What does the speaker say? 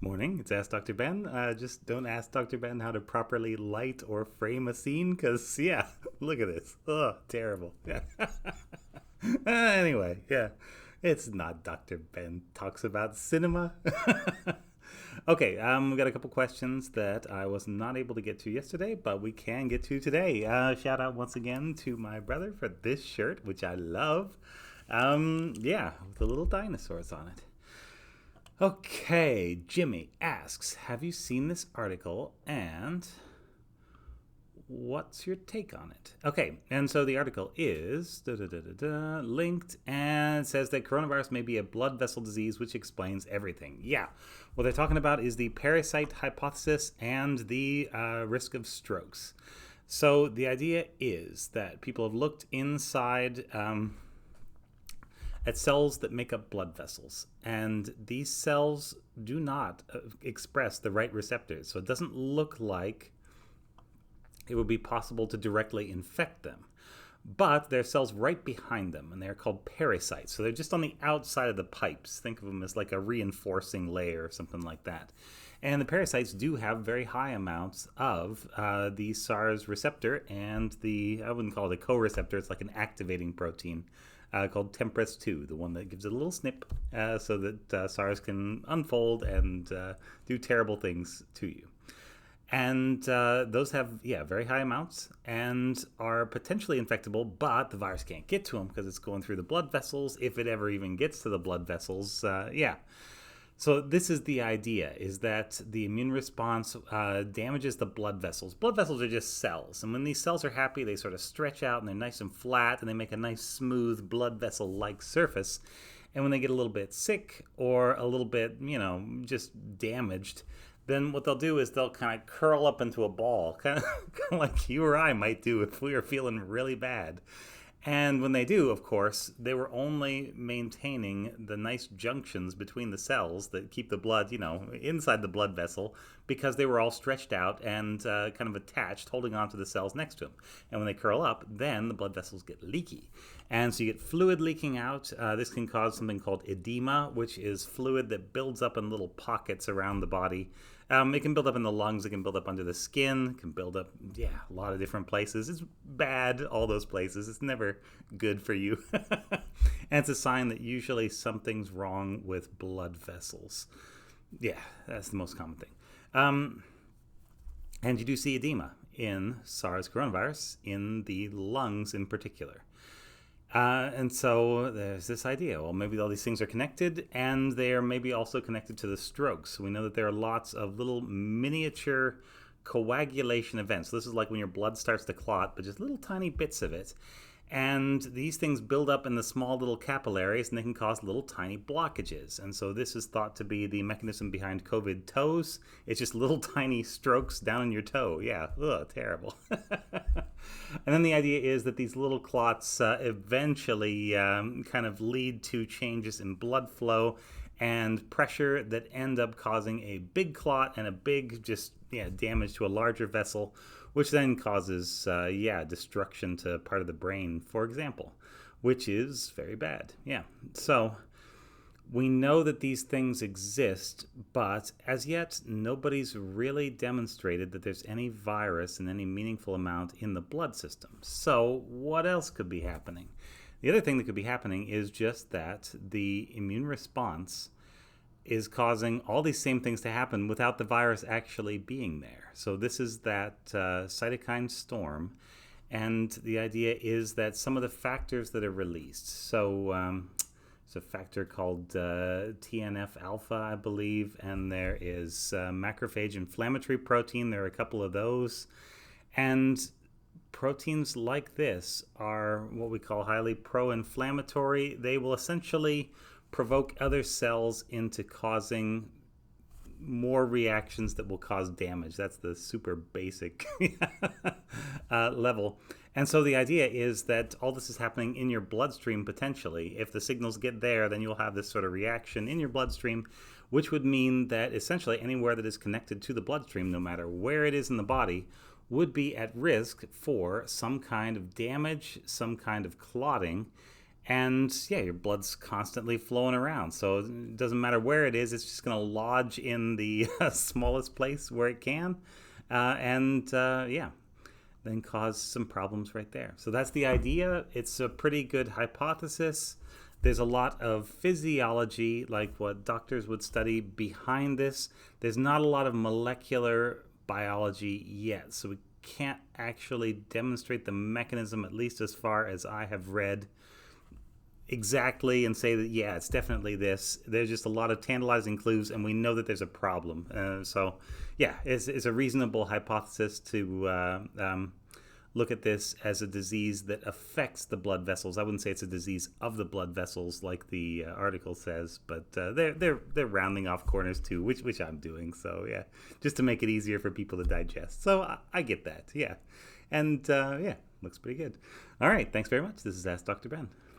Morning, it's Ask Dr. Ben. Just don't ask Dr. Ben how to properly light or frame a scene, because, yeah, look at this. Oh, terrible. Yeah. Anyway, yeah, it's not Dr. Ben Talks About Cinema. Okay, we got a couple questions that I was not able to get to yesterday, but we can get to today. Shout out once again to my brother for this shirt, which I love. Yeah, with the little dinosaurs on it. Okay, Jimmy asks, have you seen this article and what's your take on it? Okay, and so the article is linked and says that coronavirus may be a blood vessel disease, which explains everything. Yeah, what they're talking about is the parasite hypothesis and the risk of strokes. So the idea is that people have looked inside at cells that make up blood vessels. And these cells do not express the right receptors. So it doesn't look like it would be possible to directly infect them. But there are cells right behind them, and they're called pericytes. So they're just on the outside of the pipes. Think of them as like a reinforcing layer or something like that. And the pericytes do have very high amounts of the SARS receptor and I wouldn't call it a co-receptor, it's like an activating protein called TMPRSS2, the one that gives it a little snip so that SARS can unfold and do terrible things to you. And those have, very high amounts and are potentially infectable, but the virus can't get to them because it's going through the blood vessels, if it ever even gets to the blood vessels. So this is the idea, is that the immune response damages the blood vessels. Blood vessels are just cells, and when these cells are happy, they sort of stretch out, and they're nice and flat, and they make a nice, smooth, blood vessel-like surface. And when they get a little bit sick or a little bit, just damaged, then what they'll do is they'll kind of curl up into a ball, kind of like you or I might do if we were feeling really bad. And when they do, of course, they were only maintaining the nice junctions between the cells that keep the blood, inside the blood vessel, because they were all stretched out and kind of attached, holding onto the cells next to them. And when they curl up, then the blood vessels get leaky. And so you get fluid leaking out. This can cause something called edema, which is fluid that builds up in little pockets around the body. It can build up in the lungs, it can build up under the skin, it can build up, a lot of different places. It's bad, all those places. It's never good for you. And it's a sign that usually something's wrong with blood vessels. Yeah, that's the most common thing. And you do see edema in SARS coronavirus, in the lungs in particular. And so there's this idea, well, maybe all these things are connected, and they are maybe also connected to the strokes. We know that there are lots of little miniature coagulation events. So this is like when your blood starts to clot, but just little tiny bits of it. And these things build up in the small little capillaries, and they can cause little tiny blockages. And so this is thought to be the mechanism behind COVID toes. It's just little tiny strokes down in your toe. Yeah, terrible. And then the idea is that these little clots eventually kind of lead to changes in blood flow and pressure that end up causing a big clot and a big damage to a larger vessel, which then causes, destruction to part of the brain, for example, which is very bad. Yeah. So we know that these things exist, but as yet, nobody's really demonstrated that there's any virus in any meaningful amount in the blood system. So what else could be happening? The other thing that could be happening is just that the immune response is causing all these same things to happen without the virus actually being there. So this is that cytokine storm, and the idea is that some of the factors that are released, so it's a factor called TNF-alpha, I believe, and there is macrophage inflammatory protein. There are a couple of those, and proteins like this are what we call highly pro-inflammatory. They will essentially provoke other cells into causing more reactions that will cause damage. That's the super basic level. And so the idea is that all this is happening in your bloodstream potentially. If the signals get there, then you'll have this sort of reaction in your bloodstream, which would mean that essentially anywhere that is connected to the bloodstream, no matter where it is in the body, would be at risk for some kind of damage, some kind of clotting, And yeah, your blood's constantly flowing around. So it doesn't matter where it is, it's just going to lodge in the smallest place where it can. Yeah, then cause some problems right there. So that's the idea. It's a pretty good hypothesis. There's a lot of physiology, like what doctors would study, behind this. There's not a lot of molecular biology yet, so we can't actually demonstrate the mechanism, at least as far as I have read, exactly and say that, yeah, it's definitely this. There's just a lot of tantalizing clues, and we know that there's a problem. Yeah, it's a reasonable hypothesis to look at this as a disease that affects the blood vessels. I wouldn't say it's a disease of the blood vessels like the article says, but they're rounding off corners too, which I'm doing. So yeah, just to make it easier for people to digest. So I get that, yeah, and yeah, looks pretty good. All right, thanks very much. This is Ask Dr. Ben.